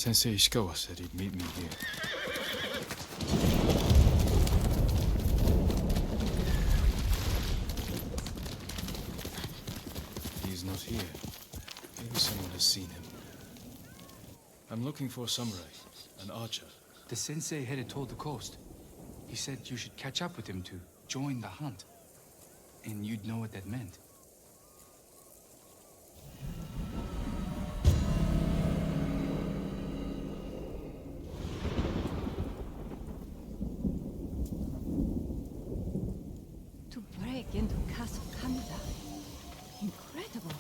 Sensei Ishikawa said he'd meet me here. He's not here. Maybe someone has seen him. I'm looking for a samurai, an archer. The sensei headed toward the coast. He said you should catch up with him to join the hunt. And you'd know what that meant. To break into Castle Kaneda. Incredible.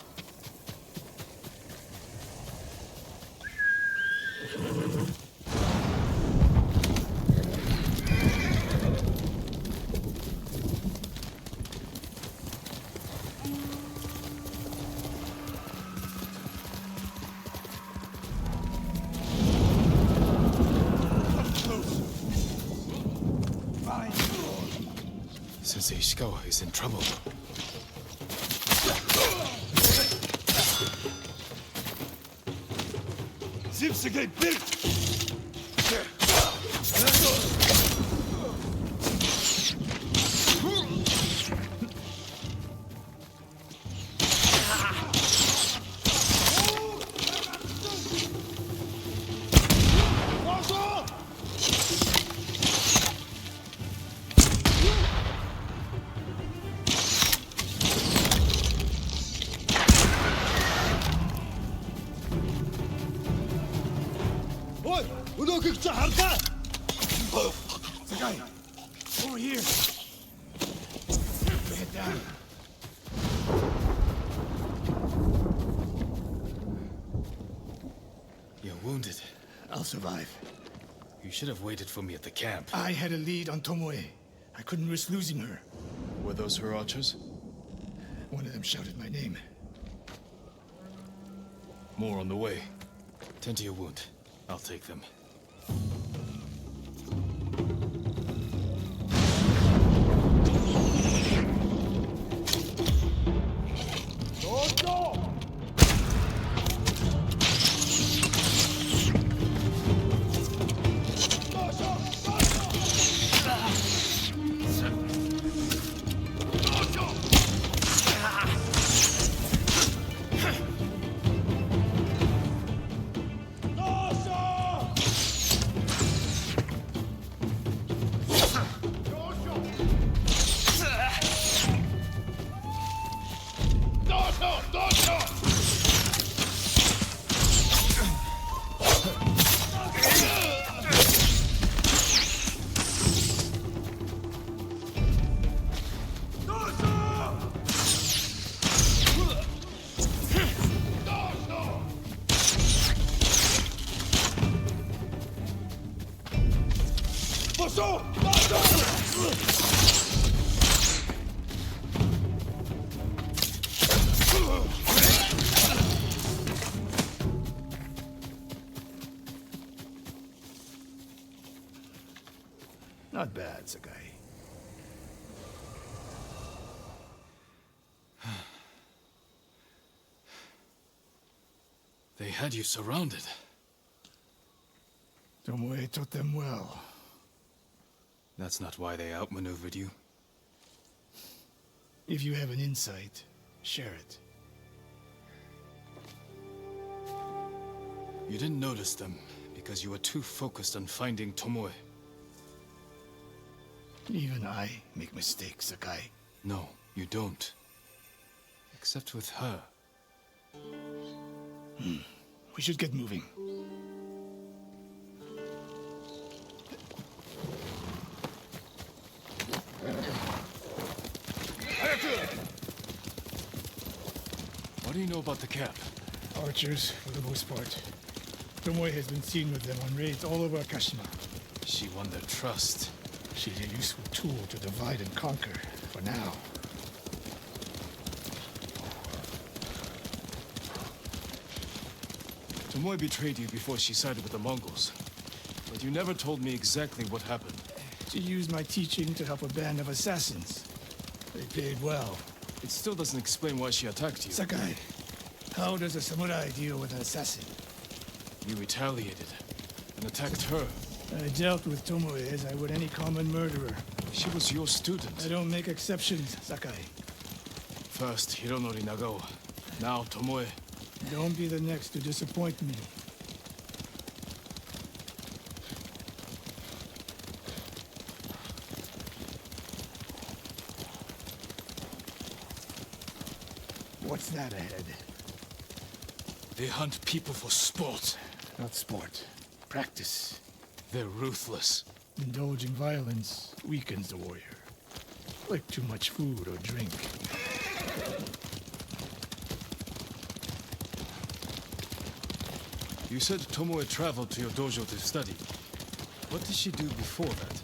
Sensei Ishikawa is in trouble. Zipsegate big! Sakai, over here. Put it down. You're wounded. I'll survive. You should have waited for me at the camp. I had a lead on Tomoe. I couldn't risk losing her. Were those her archers? One of them shouted my name. More on the way. Tend to your wound. I'll take them. Not bad, Sakai. They had you surrounded. Tomoe taught them well. That's not why they outmaneuvered you. If you have an insight, share it. You didn't notice them because you were too focused on finding Tomoe. Even I make mistakes, Sakai. No, you don't. Except with her. We should get moving. What do you know about the camp? Archers, for the most part. Tomoe has been seen with them on raids all over Kashima. She won their trust. She's a useful tool to divide and conquer, for now. Tomoe betrayed you before she sided with the Mongols. But you never told me exactly what happened. She used my teaching to help a band of assassins. They paid well. It still doesn't explain why she attacked you. Sakai, how does a samurai deal with an assassin? You retaliated and attacked her. I dealt with Tomoe as I would any common murderer. She was your student. I don't make exceptions, Sakai. First Hironori Nagao, now Tomoe. Don't be the next to disappoint me. What's that ahead? They hunt people for sport. Not sport. Practice. They're ruthless. Indulging violence weakens the warrior. Like too much food or drink. You said Tomoe traveled to your dojo to study. What did she do before that?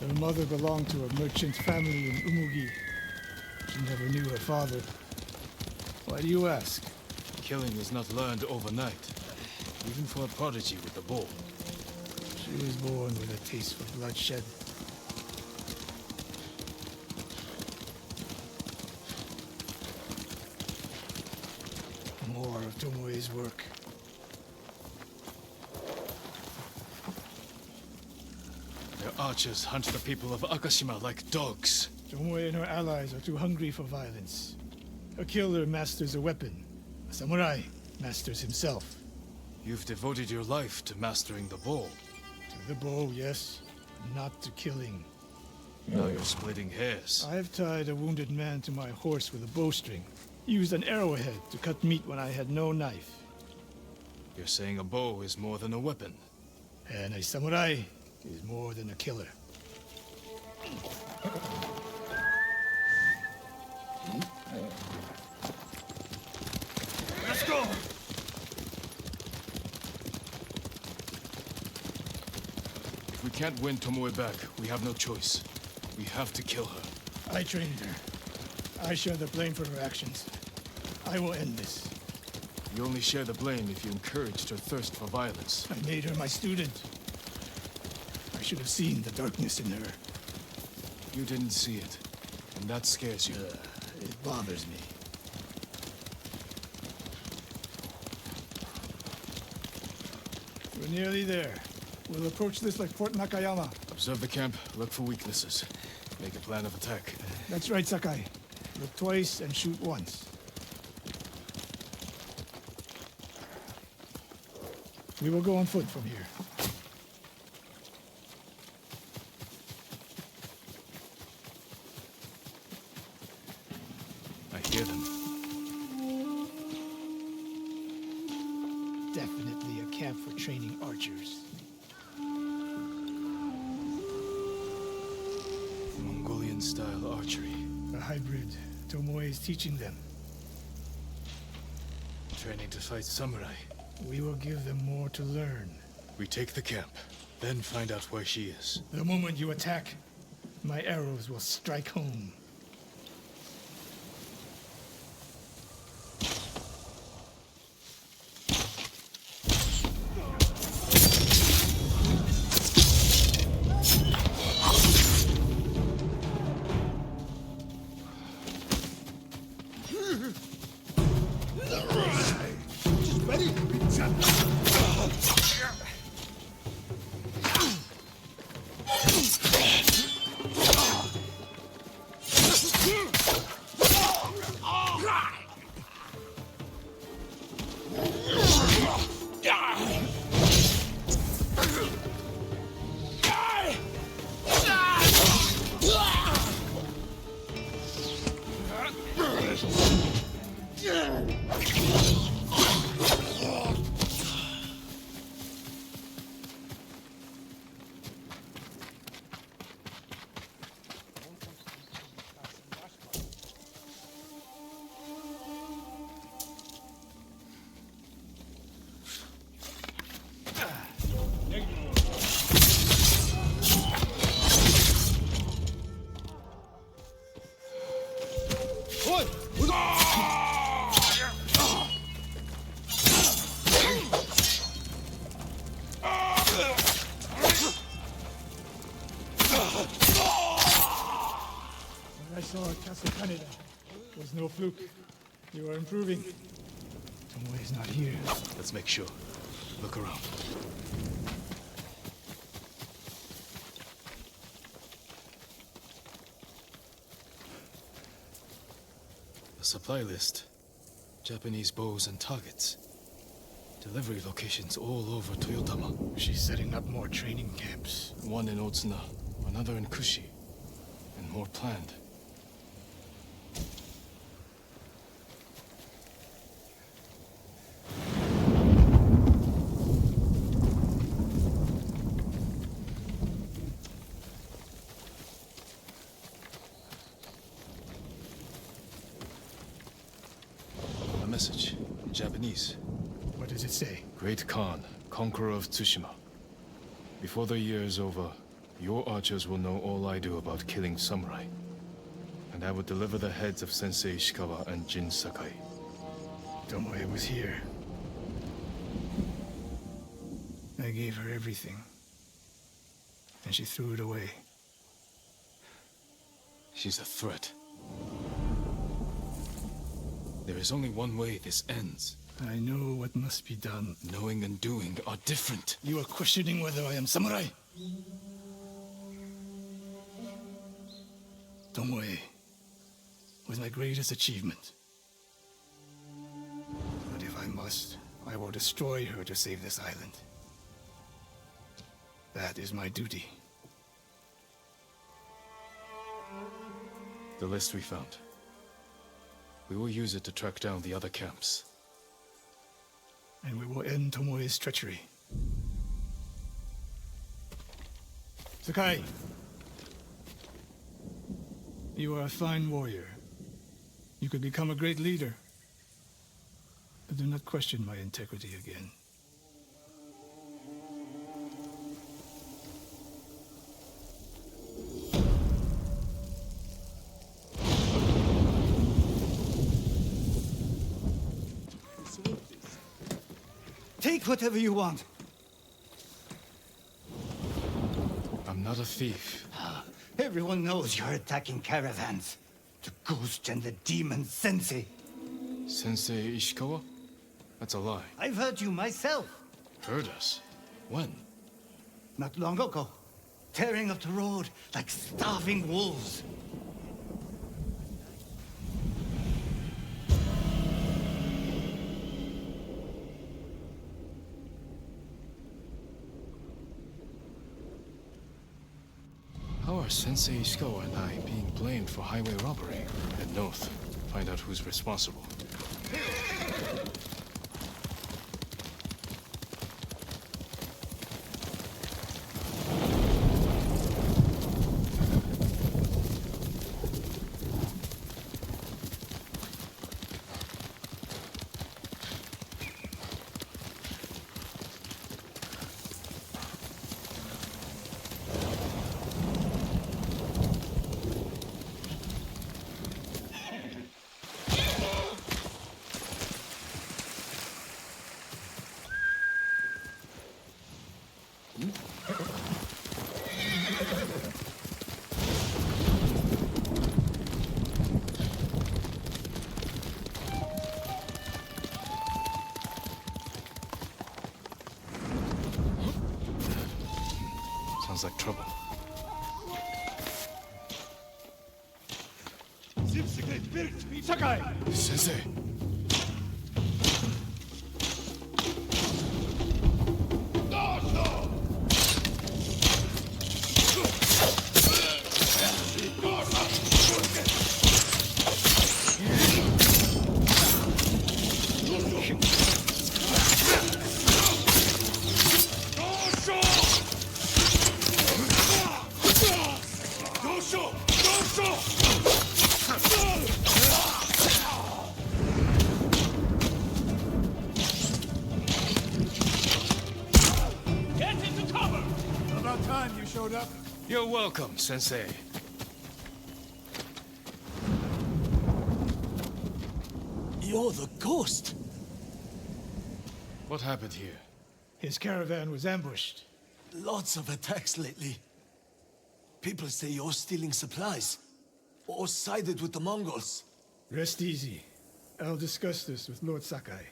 Her mother belonged to a merchant family in Umugi. She never knew her father. Why do you ask? Killing is not learned overnight, even for a prodigy with a bow. She was born with a taste for bloodshed. More of Tomoe's work. Their archers hunt the people of Akashima like dogs. Tomoe and her allies are too hungry for violence. A killer masters a weapon. A samurai masters himself. You've devoted your life to mastering the bow. To the bow, yes. Not to killing. Now you're splitting hairs. I've tied a wounded man to my horse with a bowstring. Used an arrowhead to cut meat when I had no knife. You're saying a bow is more than a weapon. And a samurai is more than a killer. Let's go! If we can't win Tomoe back, we have no choice. We have to kill her. I trained her. I share the blame for her actions. I will end this. You only share the blame if you encouraged her thirst for violence. I made her my student. I should have seen the darkness in her. You didn't see it, and that scares you. It bothers me. We're nearly there. We'll approach this like Fort Nakayama. Observe the camp, look for weaknesses. Make a plan of attack. That's right, Sakai. Look twice and shoot once. We will go on foot from here. I hear them. Definitely a camp for training archers. Mongolian-style archery. A hybrid. Tomoe is teaching them. Training to fight samurai. We will give them more to learn. We take the camp, then find out where she is. The moment you attack, my arrows will strike home. What I saw at Castle Canada was no fluke. You are improving. Tomoe is not here. Let's make sure. Look around. The supply list. Japanese bows and targets. Delivery locations all over Toyotama. She's setting up more training camps. One in Otsuna, another in Kushi, and more planned. A message in Japanese. What does it say? Great Khan, conqueror of Tsushima. Before the year is over, your archers will know all I do about killing samurai. And I will deliver the heads of Sensei Ishikawa and Jin Sakai. Tomoe was here. I gave her everything. And she threw it away. She's a threat. There is only one way this ends. I know what must be done. Knowing and doing are different. You are questioning whether I am samurai? Tomoe was my greatest achievement. But if I must, I will destroy her to save this island. That is my duty. The list we found. We will use it to track down the other camps. And we will end Tomoe's treachery. Sakai! You are a fine warrior. You could become a great leader. But do not question my integrity again. Take whatever you want. I'm not a thief. Everyone knows you're attacking caravans. The ghost and the demon Sensei. Sensei Ishikawa? That's a lie. I've heard you myself. Heard us? When? Not long ago. Tearing up the road like starving wolves. How are Sensei Ishikawa and I being blamed for highway robbery? Head north. Find out who's responsible. Sounds like trouble. Sakai! Sensei! About time you showed up. You're welcome, Sensei. You're the ghost. What happened here? His caravan was ambushed. Lots of attacks lately. People say you're stealing supplies, or sided with the Mongols. Rest easy. I'll discuss this with Lord Sakai.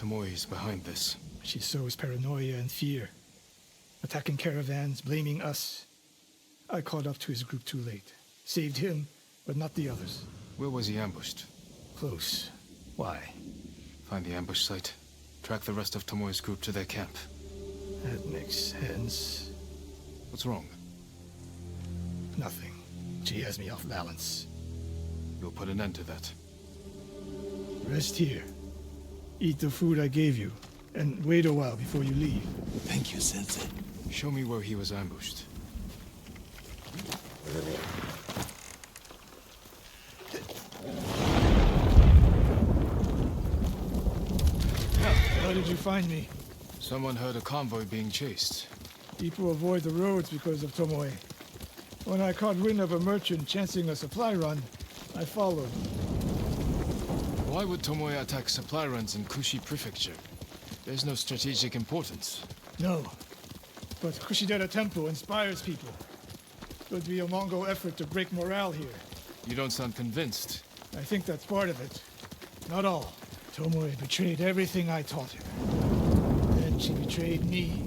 Tomoe is behind this. She sows paranoia and fear, attacking caravans, blaming us. I caught up to his group too late. Saved him, but not the others. Where was he ambushed? Close. Why? Find the ambush site. Track the rest of Tomoe's group to their camp. That makes sense. What's wrong? Nothing. She has me off balance. You'll put an end to that. Rest here. Eat the food I gave you, and wait a while before you leave. Thank you, Sensei. Show me where he was ambushed. How did you find me? Someone heard a convoy being chased. People avoid the roads because of Tomoe. When I caught wind of a merchant chancing a supply run, I followed. Why would Tomoe attack supply runs in Kushi Prefecture? There's no strategic importance. No. But Kushidera Temple inspires people. Could be a Mongol effort to break morale here. You don't sound convinced. I think that's part of it. Not all. Tomoe betrayed everything I taught her. Then she betrayed me.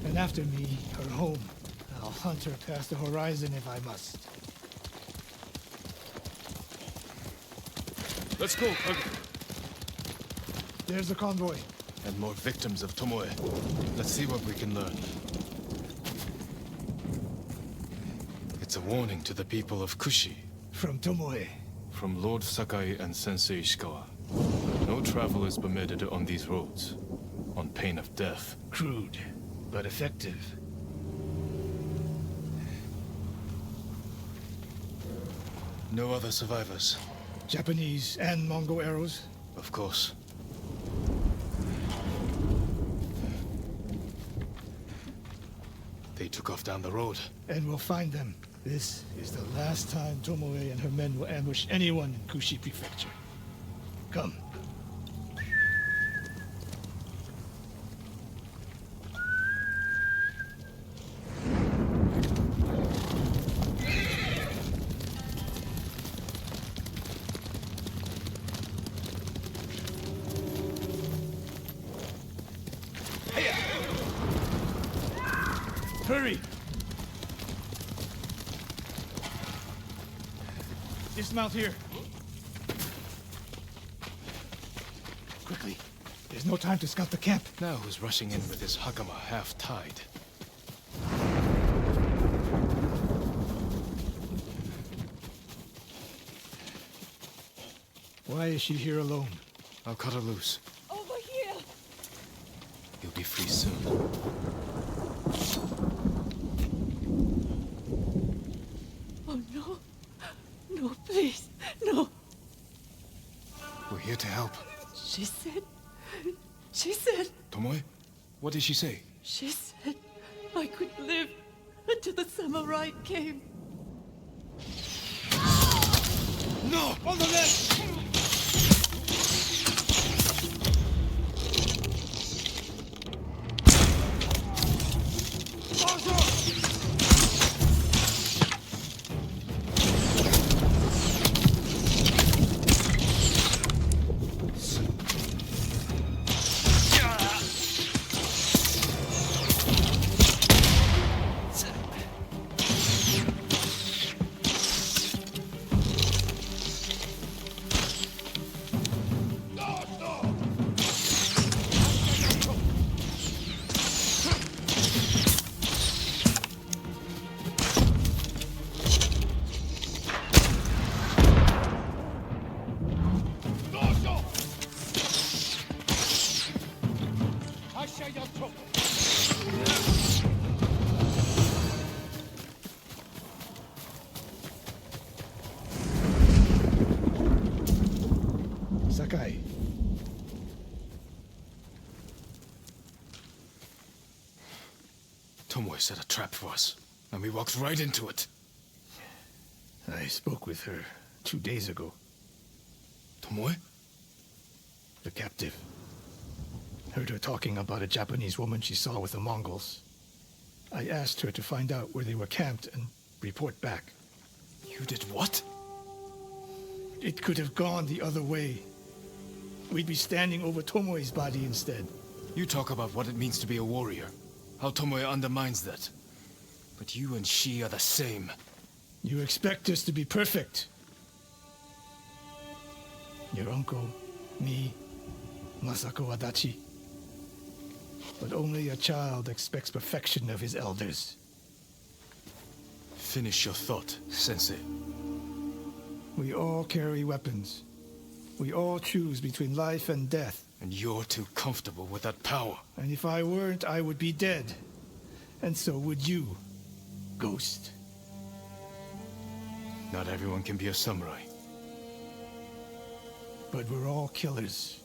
And after me, her home. I'll hunt her past the horizon if I must. Let's go, There's the convoy. And more victims of Tomoe. Let's see what we can learn. It's a warning to the people of Kushi. From Tomoe. From Lord Sakai and Sensei Ishikawa. No travel is permitted on these roads, on pain of death. Crude, but effective. No other survivors. Japanese and Mongol arrows. Of course. They took off down the road. And we'll find them. This is the last time Tomoe and her men will ambush anyone in Kushi Prefecture. Come. Hurry! Dismount here. Quickly. There's no time to scout the camp. Now who's rushing in with his hakama half-tied? Why is she here alone? I'll cut her loose. Over here! You'll be free soon. Oh no! No, please! No! We're here to help. She said... She said... Tomoe? What did she say? She said I could live until the samurai came. No! On the left! Sakai. Tomoe set a trap for us, and we walked right into it. I spoke with her 2 days ago. Tomoe? The captive. Heard her talking about a Japanese woman she saw with the Mongols. I asked her to find out where they were camped and report back. You did what? It could have gone the other way. We'd be standing over Tomoe's body instead. You talk about what it means to be a warrior, how Tomoe undermines that. But you and she are the same. You expect us to be perfect. Your uncle, me, Masako Adachi. But only a child expects perfection of his elders. Finish your thought, Sensei. We all carry weapons. We all choose between life and death. And you're too comfortable with that power. And if I weren't, I would be dead. And so would you, Ghost. Not everyone can be a samurai. But we're all killers.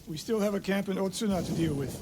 We still have a camp in Otsuna to deal with.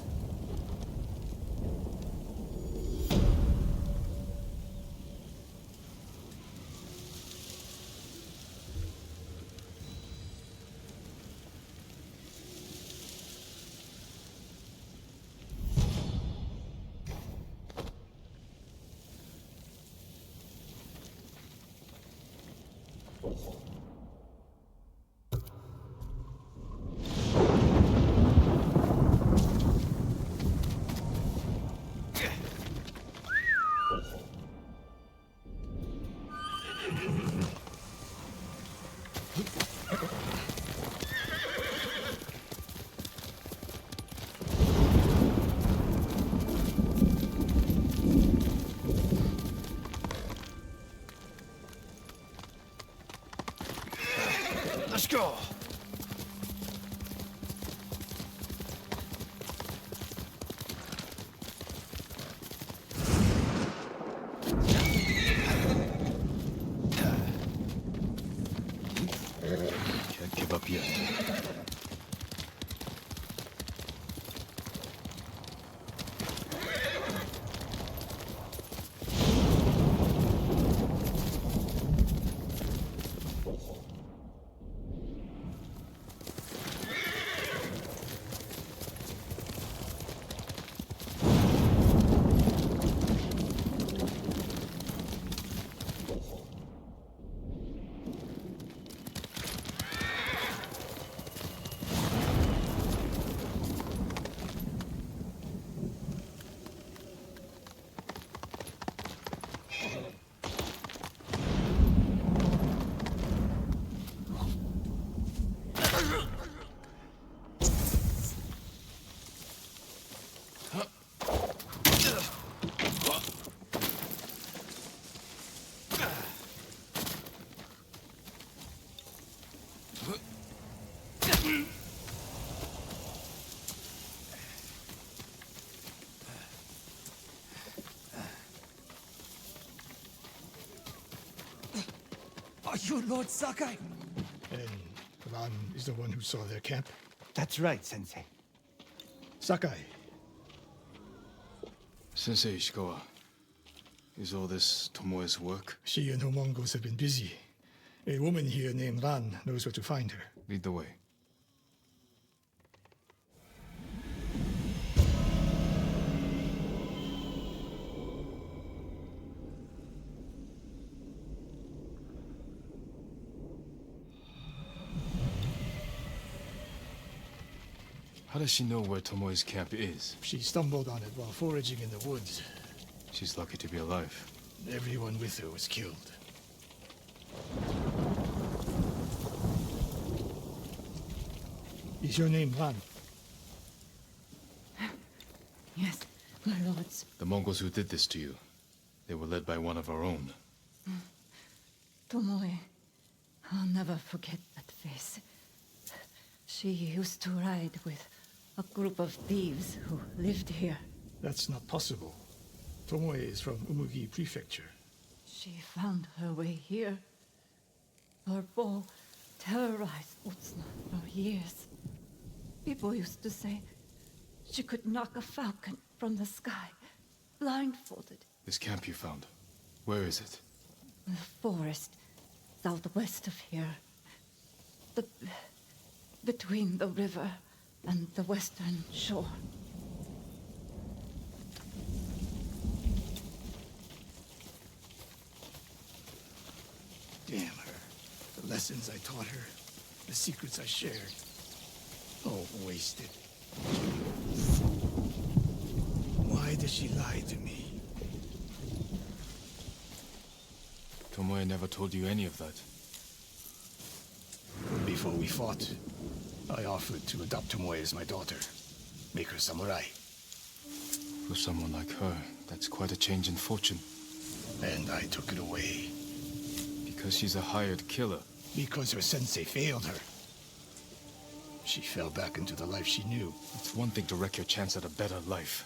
Let's go! Can't give up yet. Are you Lord Sakai? And Ran is the one who saw their camp. That's right, Sensei. Sakai, Sensei Ishikawa, is all this Tomoe's work? she and her Mongols have been busy. A woman here named Ran knows where to find her. Lead the way. How does she know where Tomoe's camp is? She stumbled on it while foraging in the woods. She's lucky to be alive. Everyone with her was killed. Is your name Ran? Yes, my lords. The Mongols who did this to you, they were led by one of our own. Tomoe. I'll never forget that face. She used to ride with a group of thieves who lived here. That's not possible. Tomoe is from Umugi Prefecture. She found her way here. Her bow terrorized Utsuna for years. People used to say she could knock a falcon from the sky, blindfolded. This camp you found, where is it? The forest, southwest of here. Between the river and the western shore. Damn. lessons I taught her, the secrets I shared, all wasted. Why did she lie to me? Tomoe never told you any of that. Before we fought, I offered to adopt Tomoe as my daughter. Make her samurai. For someone like her, that's quite a change in fortune. And I took it away. Because she's a hired killer. Because her sensei failed her. She fell back into the life she knew. It's one thing to wreck your chance at a better life,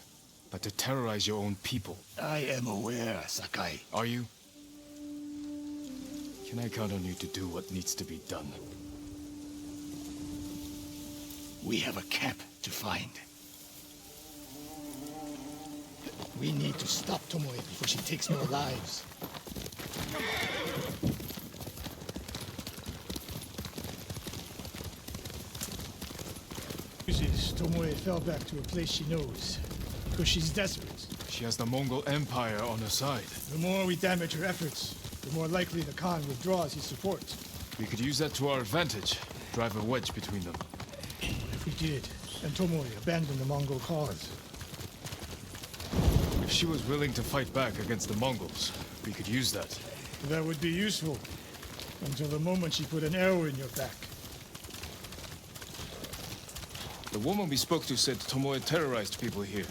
but to terrorize your own people. I am aware, Sakai. Are you? Can I count on you to do what needs to be done? We have a cap to find. We need to stop Tomoe before she takes more lives. Tomoe fell back to a place she knows, because she's desperate. She has the Mongol Empire on her side. The more we damage her efforts, the more likely the Khan withdraws his support. We could use that to our advantage. Drive a wedge between them. If we did, and Tomoe abandoned the Mongol cause. If she was willing to fight back against the Mongols, we could use that. That would be useful, until the moment she put an arrow in your back. The woman we spoke to said Tomoe terrorized people here.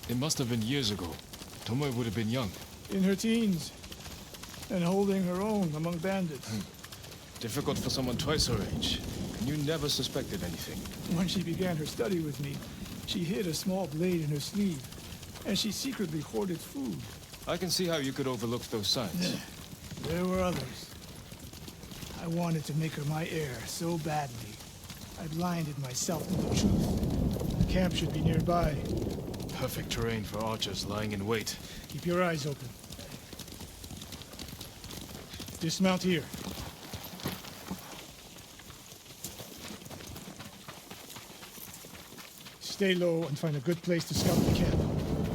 It must have been years ago. Tomoe would have been young. In her teens, and holding her own among bandits. Difficult for someone twice her age. And you never suspected anything. When she began her study with me, she hid a small blade in her sleeve, and she secretly hoarded food. I can see how you could overlook those signs. There were others. I wanted to make her my heir so badly. I blinded myself to the truth. The camp should be nearby. Perfect terrain for archers lying in wait. Keep your eyes open. Dismount here. Stay low and find a good place to scout the camp.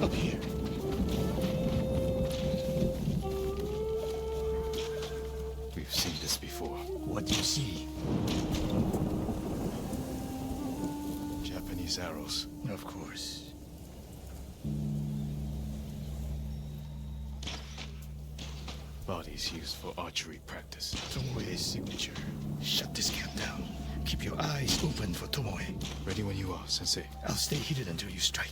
Up here. We've seen this before. What do you see? Japanese arrows. Of course. Bodies used for archery practice. Tomoe's signature. Shut this camp down. Keep your eyes open for Tomoe. Ready when you are, Sensei. I'll stay hidden until you strike.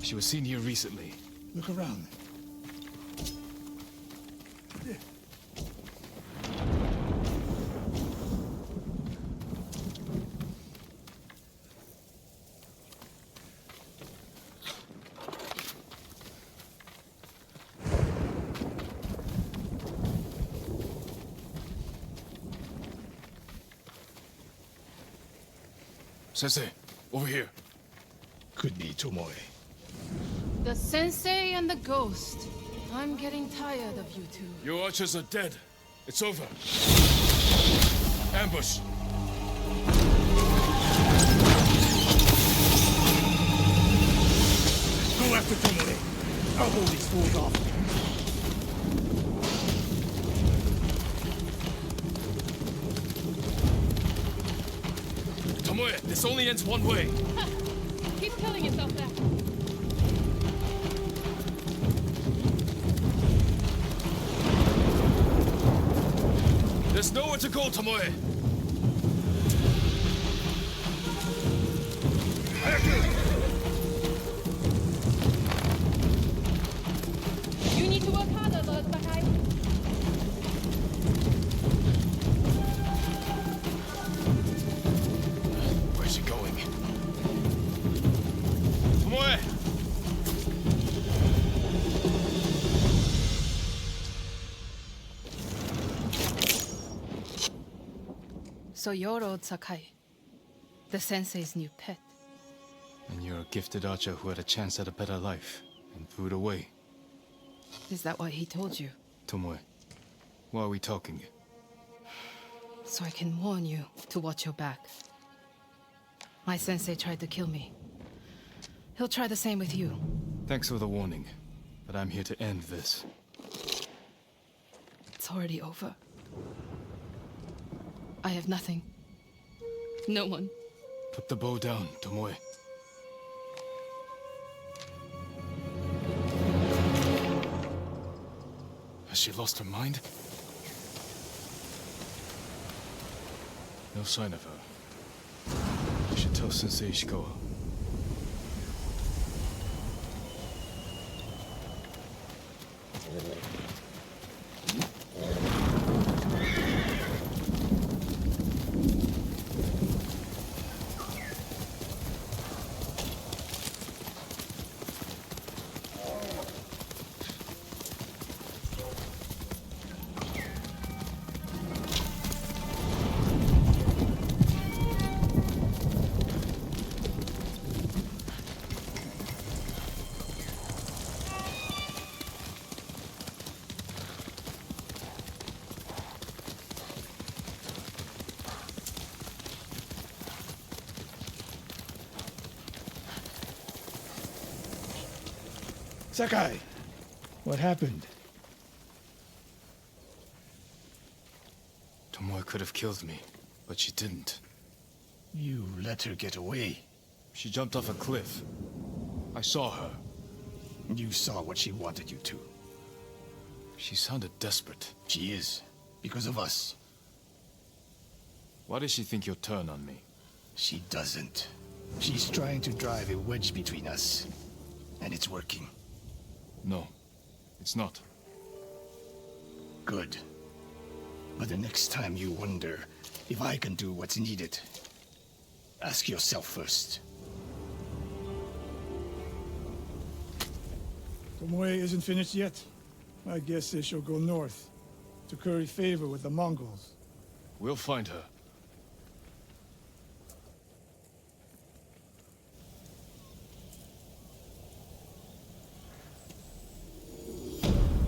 She was seen here recently. Look around. Sensei, over here. Could be Tomoe. The Sensei and the Ghost. I'm getting tired of you two. Your archers are dead. It's over. Ambush. Go after Tomoe. I'll hold these fools off. Tomoe, this only ends one way. Keep killing yourself there. There's nowhere to go, Tomoe! You need to work harder, Lord Sakai. Where's she going? Tomoe! So you're old Sakai, the sensei's new pet. And you're a gifted archer who had a chance at a better life and threw it away. Is that what he told you? Tomoe, why are we talking? So I can warn you to watch your back. My sensei tried to kill me. He'll try the same with you. Thanks for the warning, but I'm here to end this. It's already over. I have nothing. No one. Put the bow down, Tomoe. Has she lost her mind? No sign of her. I should tell Sensei Ishikawa. Sakai, what happened? Tomoe could have killed me, but she didn't. You let her get away. She jumped off a cliff. I saw her. You saw what she wanted you to. She sounded desperate. She is, because of us. Why does she think you'll turn on me? She doesn't. She's trying to drive a wedge between us. And it's working. No, it's not. Good. But the next time you wonder if I can do what's needed, ask yourself first. Tomoe isn't finished yet. I guess they shall go north to curry favor with the Mongols. We'll find her.